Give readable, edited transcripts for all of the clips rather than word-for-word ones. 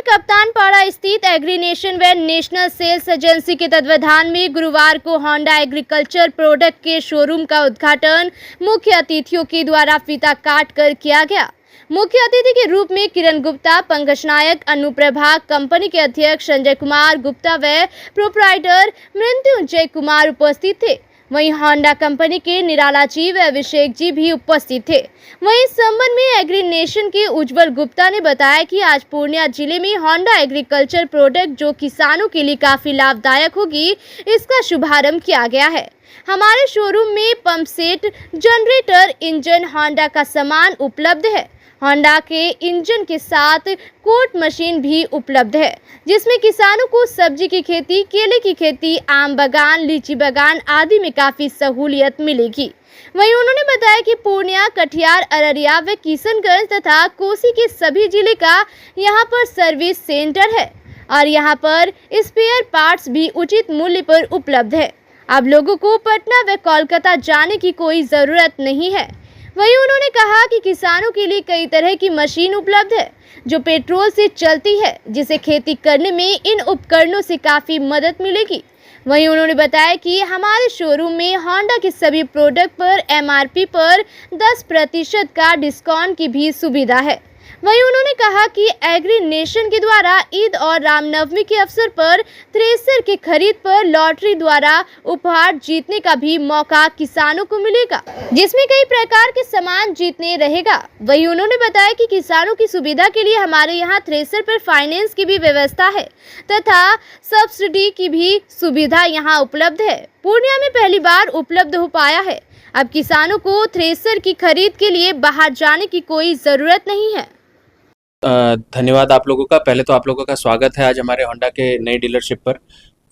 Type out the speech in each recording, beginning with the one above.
कप्तानपाड़ा स्थित एग्रीनेशन व national sales agency के तत्वाधान में गुरुवार को होंडा एग्रीकल्चर प्रोडक्ट के शोरूम का उद्घाटन मुख्य अतिथियों के द्वारा फीता काट कर किया गया। मुख्य अतिथि के रूप में किरण गुप्ता, पंकज नायक, अनुप्रभा, कंपनी के अध्यक्ष संजय कुमार गुप्ता व प्रोप्राइटर मृत्युंजय कुमार उपस्थित थे। वहीं होंडा कंपनी के निराला जी व अभिषेक जी भी उपस्थित थे। वहीं इस संबंध में एग्रीनेशन के उज्जवल गुप्ता ने बताया कि आज पूर्णिया जिले में होंडा एग्रीकल्चर प्रोडक्ट जो किसानों के लिए काफी लाभदायक होगी, इसका शुभारंभ किया गया है। हमारे शोरूम में pump set, generator, engine Honda का सामान उपलब्ध है। होंडा के इंजन के साथ कोट मशीन भी उपलब्ध है, जिसमें किसानों को सब्जी की खेती, केले की खेती, आम बागान, लीची बागान आदि में काफी सहूलियत मिलेगी। वहीं उन्होंने बताया कि पूर्णिया, कटिहार, अररिया व किशनगंज तथा कोसी के सभी जिले का यहां पर सर्विस सेंटर है और यहां पर स्पेयर पार्ट्स भी उचित मूल्य पर उपलब्ध है। अब लोगों को पटना व कोलकाता जाने की कोई ज़रूरत नहीं है। वहीं उन्होंने कहा कि किसानों के लिए कई तरह की मशीन उपलब्ध है जो पेट्रोल से चलती है, जिसे खेती करने में इन उपकरणों से काफ़ी मदद मिलेगी। वहीं उन्होंने बताया कि हमारे शोरूम में होंडा के सभी प्रोडक्ट पर MRP पर 10% का डिस्काउंट की भी सुविधा है। वहीं उन्होंने कहा कि एग्रीनेशन के द्वारा ईद और रामनवमी के अवसर पर थ्रेसर के खरीद पर लॉटरी द्वारा उपहार जीतने का भी मौका किसानों को मिलेगा, जिसमें कई प्रकार के सामान जीतने रहेगा। वहीं उन्होंने बताया कि किसानों की सुविधा के लिए हमारे यहाँ थ्रेसर पर फाइनेंस की भी व्यवस्था है तथा सब्सिडी की भी सुविधा यहाँ उपलब्ध है। पूर्णिया में पहली बार उपलब्ध हो पाया है। अब किसानों को थ्रेसर की खरीद के लिए बाहर जाने की कोई ज़रूरत नहीं है। धन्यवाद आप लोगों का। पहले तो आप लोगों का स्वागत है आज हमारे होंडा के नई डीलरशिप पर।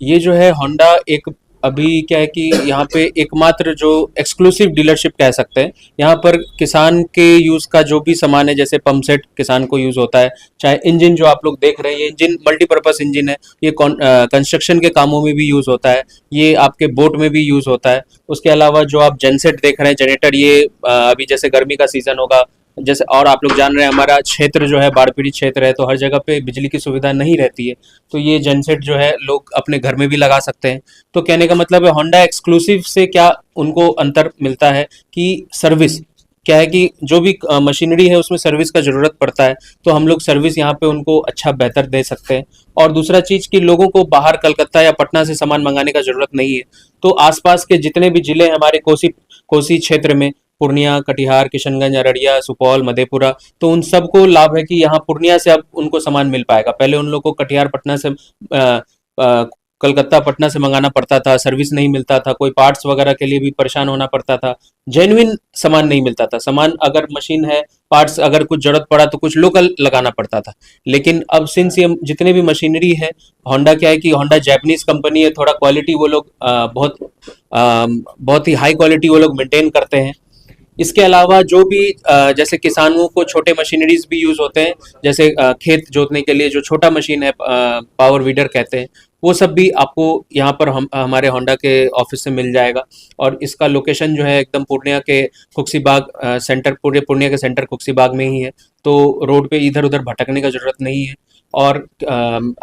ये जो है होंडा एक अभी क्या है कि यहाँ पे एकमात्र जो एक्सक्लूसिव डीलरशिप कह सकते हैं। यहाँ पर किसान के यूज़ का जो भी सामान है, जैसे पंप सेट किसान को यूज़ होता है, चाहे इंजन जो आप लोग देख रहे हैं, ये इंजन मल्टीपर्पज़ इंजन है। ये कंस्ट्रक्शन के कामों में भी यूज़ होता है, ये आपके बोट में भी यूज़ होता है। उसके अलावा जो आप जनसेट देख रहे हैं, जनरेटर, ये अभी जैसे गर्मी का सीज़न होगा, जैसे और आप लोग जान रहे हैं हमारा क्षेत्र जो है बाढ़ पीड़ित क्षेत्र है, तो हर जगह पे बिजली की सुविधा नहीं रहती है, तो ये जनसेट जो है लोग अपने घर में भी लगा सकते हैं। तो कहने का मतलब है होंडा एक्सक्लूसिव से क्या उनको अंतर मिलता है कि सर्विस क्या है कि जो भी मशीनरी है उसमें सर्विस का ज़रूरत पड़ता है, तो हम लोग सर्विस यहाँ पे उनको अच्छा बेहतर दे सकते हैं। और दूसरा चीज़ कि लोगों को बाहर कलकत्ता या पटना से सामान मंगाने का ज़रूरत नहीं है। तो आसपास के जितने भी ज़िले हमारे कोसी क्षेत्र में, पूर्णिया, कटिहार, किशनगंज, अररिया, सुपौल, मधेपुरा, तो उन सबको लाभ है कि यहाँ पूर्णिया से अब उनको सामान मिल पाएगा। पहले उन लोगों को कटिहार, पटना से कलकत्ता, पटना से मंगाना पड़ता था, सर्विस नहीं मिलता था, कोई पार्ट्स वगैरह के लिए भी परेशान होना पड़ता था, जेन्युइन सामान नहीं मिलता था। सामान अगर मशीन है, पार्ट्स अगर कुछ जरूरत पड़ा तो कुछ लोकल लगाना पड़ता था। लेकिन अब सिंस ये जितने भी मशीनरी है, होंडा क्या है कि होंडा जापानीज कंपनी है, थोड़ा क्वालिटी वो लोग बहुत ही हाई क्वालिटी वो लोग मेंटेन करते हैं। इसके अलावा जो भी जैसे किसानों को छोटे मशीनरीज भी यूज़ होते हैं, जैसे खेत जोतने के लिए जो छोटा मशीन है, पावर वीडर कहते हैं, वो सब भी आपको यहाँ पर हमारे होंडा के ऑफिस से मिल जाएगा। और इसका लोकेशन जो है एकदम पूर्णिया के खुक्सीबाग सेंटर, पूरे पूर्णिया के सेंटर खुक्सीबाग में ही है, तो रोड पे इधर उधर भटकने का ज़रूरत नहीं है। और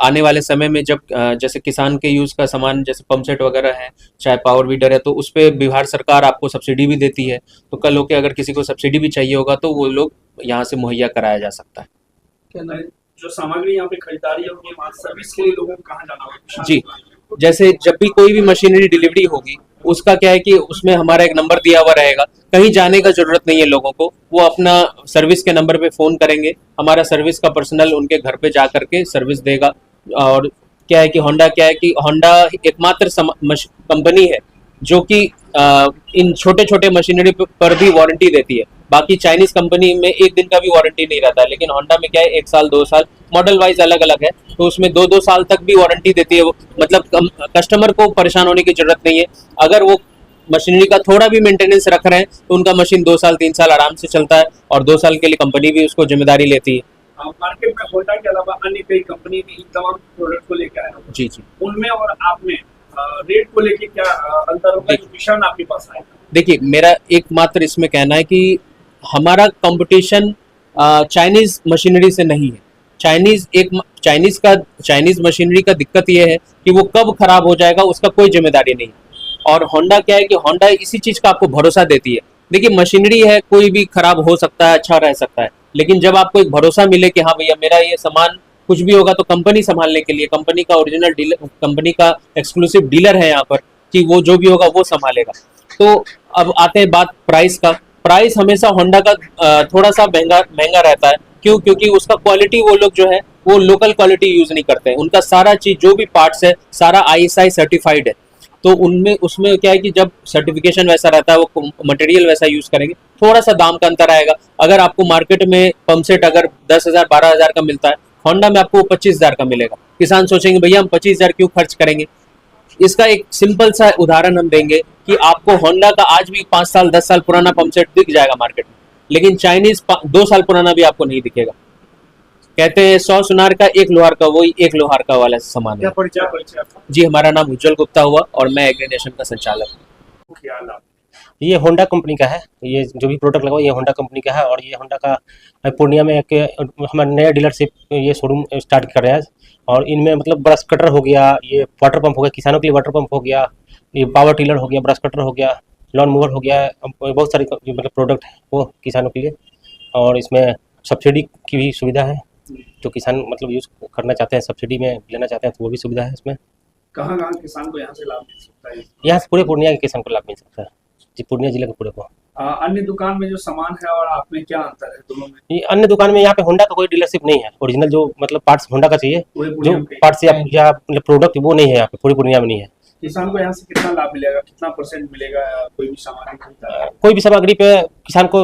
आने वाले समय में जब जैसे किसान के यूज़ का सामान जैसे पंप सेट वगैरह है, चाहे पावर वीडर है, तो उस पर बिहार सरकार आपको सब्सिडी भी देती है। तो कल होके अगर किसी को सब्सिडी भी चाहिए होगा तो वो लोग यहाँ से मुहैया कराया जा सकता है। जो सामग्री यहाँ पे खरीदारी होगी, वहाँ सर्विस के लिए लोगों को कहाँ जाना होगा? जी, जैसे जब भी कोई भी मशीनरी डिलीवरी होगी, उसका क्या है कि उसमें हमारा एक नंबर दिया हुआ रहेगा। कहीं जाने का जरूरत नहीं है लोगों को, वो अपना सर्विस के नंबर पे फ़ोन करेंगे, हमारा सर्विस का पर्सनल उनके घर पे जा करके सर्विस देगा। और क्या है कि होंडा एकमात्र कंपनी है जो कि इन छोटे छोटे मशीनरी पर भी वारंटी देती है। बाकी चाइनीज कंपनी में 1 दिन का भी वारंटी नहीं रहता है, लेकिन होंडा में क्या है 1 साल 2 साल, मॉडल वाइज अलग अलग है, तो उसमें 2-2 साल तक भी वारंटी देती है। मतलब कस्टमर को परेशान होने की जरूरत नहीं है। अगर वो मशीनरी का थोड़ा भी मेंटेनेंस रख रहे हैं तो उनका मशीन 2 साल 3 साल आराम से चलता है, और 2 साल के लिए कंपनी भी उसको जिम्मेदारी लेती है। मार्केट में होंडा के अलावा अन्य कई कंपनी भी इन तमाम प्रोडक्ट को लेकर आए हैं। जी जी, उनमें और आप में रेट को लेके क्या अंतर होगा, जो विषय आपके पास आएगा? देखिए, मेरा एकमात्र इसमें कहना है कि हमारा कंपटीशन चाइनीज मशीनरी से नहीं है। चाइनीज मशीनरी का दिक्कत ये है कि वो कब खराब हो जाएगा उसका कोई जिम्मेदारी नहीं। और होंडा क्या है कि होंडा इसी चीज का आपको भरोसा देती है। देखिए मशीनरी है, कोई भी खराब हो सकता है, अच्छा रह सकता है, लेकिन जब आपको एक भरोसा मिले कि हाँ भैया मेरा ये सामान कुछ भी होगा तो कंपनी संभालने के लिए, कंपनी का ओरिजिनल डीलर, कंपनी का एक्सक्लूसिव डीलर है यहाँ पर, कि वो जो भी होगा वो संभालेगा। तो अब आते हैं बात प्राइस का। प्राइस हमेशा होंडा का थोड़ा सा महंगा रहता है। क्यों? क्योंकि उसका क्वालिटी वो लोग जो है वो लोकल क्वालिटी यूज नहीं करते हैं। उनका सारा चीज जो भी पार्ट्स है सारा ISI सर्टिफाइड है। तो उनमें उसमें क्या है कि जब सर्टिफिकेशन वैसा रहता है वो मटेरियल वैसा यूज करेंगे, थोड़ा सा दाम का अंतर आएगा। अगर आपको मार्केट में पंप सेट अगर 10,000 12,000 का मिलता है, होंडा में आपको 25,000 का मिलेगा। किसान सोचेंगे भैया हम 25,000 क्यों खर्च करेंगे। इसका एक सिंपल सा उदाहरण हम देंगे कि आपको होंडा का आज भी 5 साल 10 साल पुराना पंप सेट दिख जाएगा मार्केट में, लेकिन चाइनीज 2 साल पुराना भी आपको नहीं दिखेगा। कहते हैं 100 सुनार का 1 लोहार का, वही 1 लोहार का वाला सामान है। क्या परिचय आपका? जी, हमारा नाम उज्जवल गुप्ता हुआ और मैं एग्रीनेशन का संचालक हूँ। क्या नाम? ये होंडा कंपनी का है। ये जो भी प्रोडक्ट लगा ये होंडा कंपनी का है। और ये होंडा का पूर्णिया में एक हमारा नया डीलरशिप ये शोरूम स्टार्ट कर रहे हैं। और इनमें मतलब ब्रश कटर हो गया, ये वाटर पंप हो गया, किसानों के लिए वाटर पंप हो गया, ये पावर टिलर हो गया, ब्रश कटर हो गया, लॉन मूवर हो गया, बहुत सारे जो मतलब प्रोडक्ट है वो किसानों के लिए। और इसमें सब्सिडी की भी सुविधा है, जो किसान मतलब यूज़ करना चाहते हैं, सब्सिडी में लेना चाहते हैं तो वो भी सुविधा है इसमें। कहाँ किसान को यहाँ से लाभ मिल सकता है? यहाँ से पूरे पूर्णिया के किसान को लाभ मिल सकता है जी, पूर्णिया जिले के पूरे को। अन्य दुकान में जो सामान है और आप में क्या अंतर है दोनों में? ये अन्य दुकान में यहाँ पे होंडा का कोई डीलरशिप नहीं है। ओरिजिनल जो मतलब पार्ट्स होंडा का चाहिए, पूरे जो पूर्णिया में पार्ट्स या मतलब प्रोडक्ट वो नहीं है यहाँ पे, पूरी पूर्णिया में नहीं है। किसान को यहाँ से कितना लाभ मिलेगा, कितना % मिलेगा कोई भी सामान खरीदता है? कोई भी सामग्री पे किसान को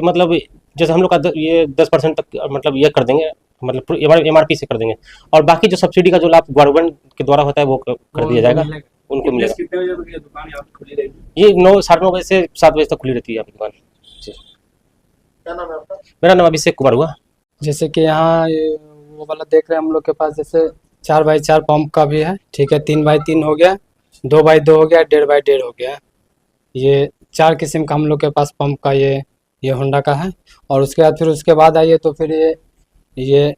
मतलब जैसे हम लोग का ये 10% तक मतलब ये कर देंगे, मतलब MRP से कर देंगे। और बाकी जो सब्सिडी का जो लाभ गवर्नमेंट के द्वारा होता है वो कर दिया जाएगा, उनको मिलेगा। कितने बजे तक ये दुकान यहाँ पे खुली रहेगी? ये 9 बजे से 7 बजे तक खुली रहती है आपकी दुकान जी। क्या नाम है आपका? मेरा नाम अभिषेक कुमार हुआ। जैसे कि यहाँ वो वाला देख रहे हैं हम लोग के पास, जैसे 4x4 पंप का भी है, ठीक है, 3x3 हो गया, 2x2 हो गया, 1.5x1.5 हो गया। ये 4 किस्म का हम लोग के पास पंप का ये होंडा का है। और उसके बाद आइए तो फिर ये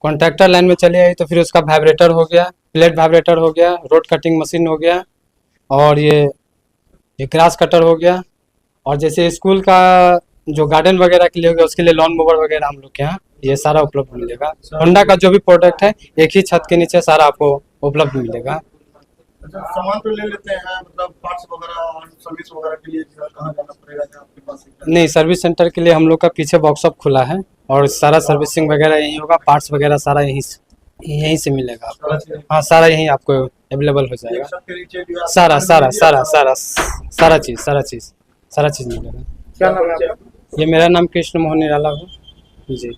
कॉन्ट्रैक्टर लाइन में चले आइए तो फिर उसका वाइब्रेटर हो गया, प्लेट वाइब्रेटर हो गया, रोड कटिंग मशीन हो गया, और ये ग्रास कटर हो गया। और जैसे स्कूल का जो गार्डन वगैरह के लिए हो गया उसके लिए लॉन मूवर वगैरह हम लोग के यहाँ ये सारा उपलब्ध मिलेगा। होंडा का जो भी प्रोडक्ट है एक ही छत के नीचे सारा आपको उपलब्ध मिलेगा। अच्छा, सामान तो ले लेते हैं, मतलब पार्ट्स वगैरह और सर्विस वगैरह के लिए कहाँ जाना पड़ेगा? आपके पास नहीं, सर्विस सेंटर के लिए हम लोग का पीछे वर्कशॉप खुला है और सारा सर्विसिंग वगैरह यहीं होगा, पार्ट्स वगैरह सारा यहीं से मिलेगा आपको। हाँ, सारा यहीं आपको अवेलेबल हो जाएगा, के नीचे भी सारा चीज़ मिलेगा। क्या नाम है आपका? ये मेरा नाम कृष्ण मोहन निराला है जी।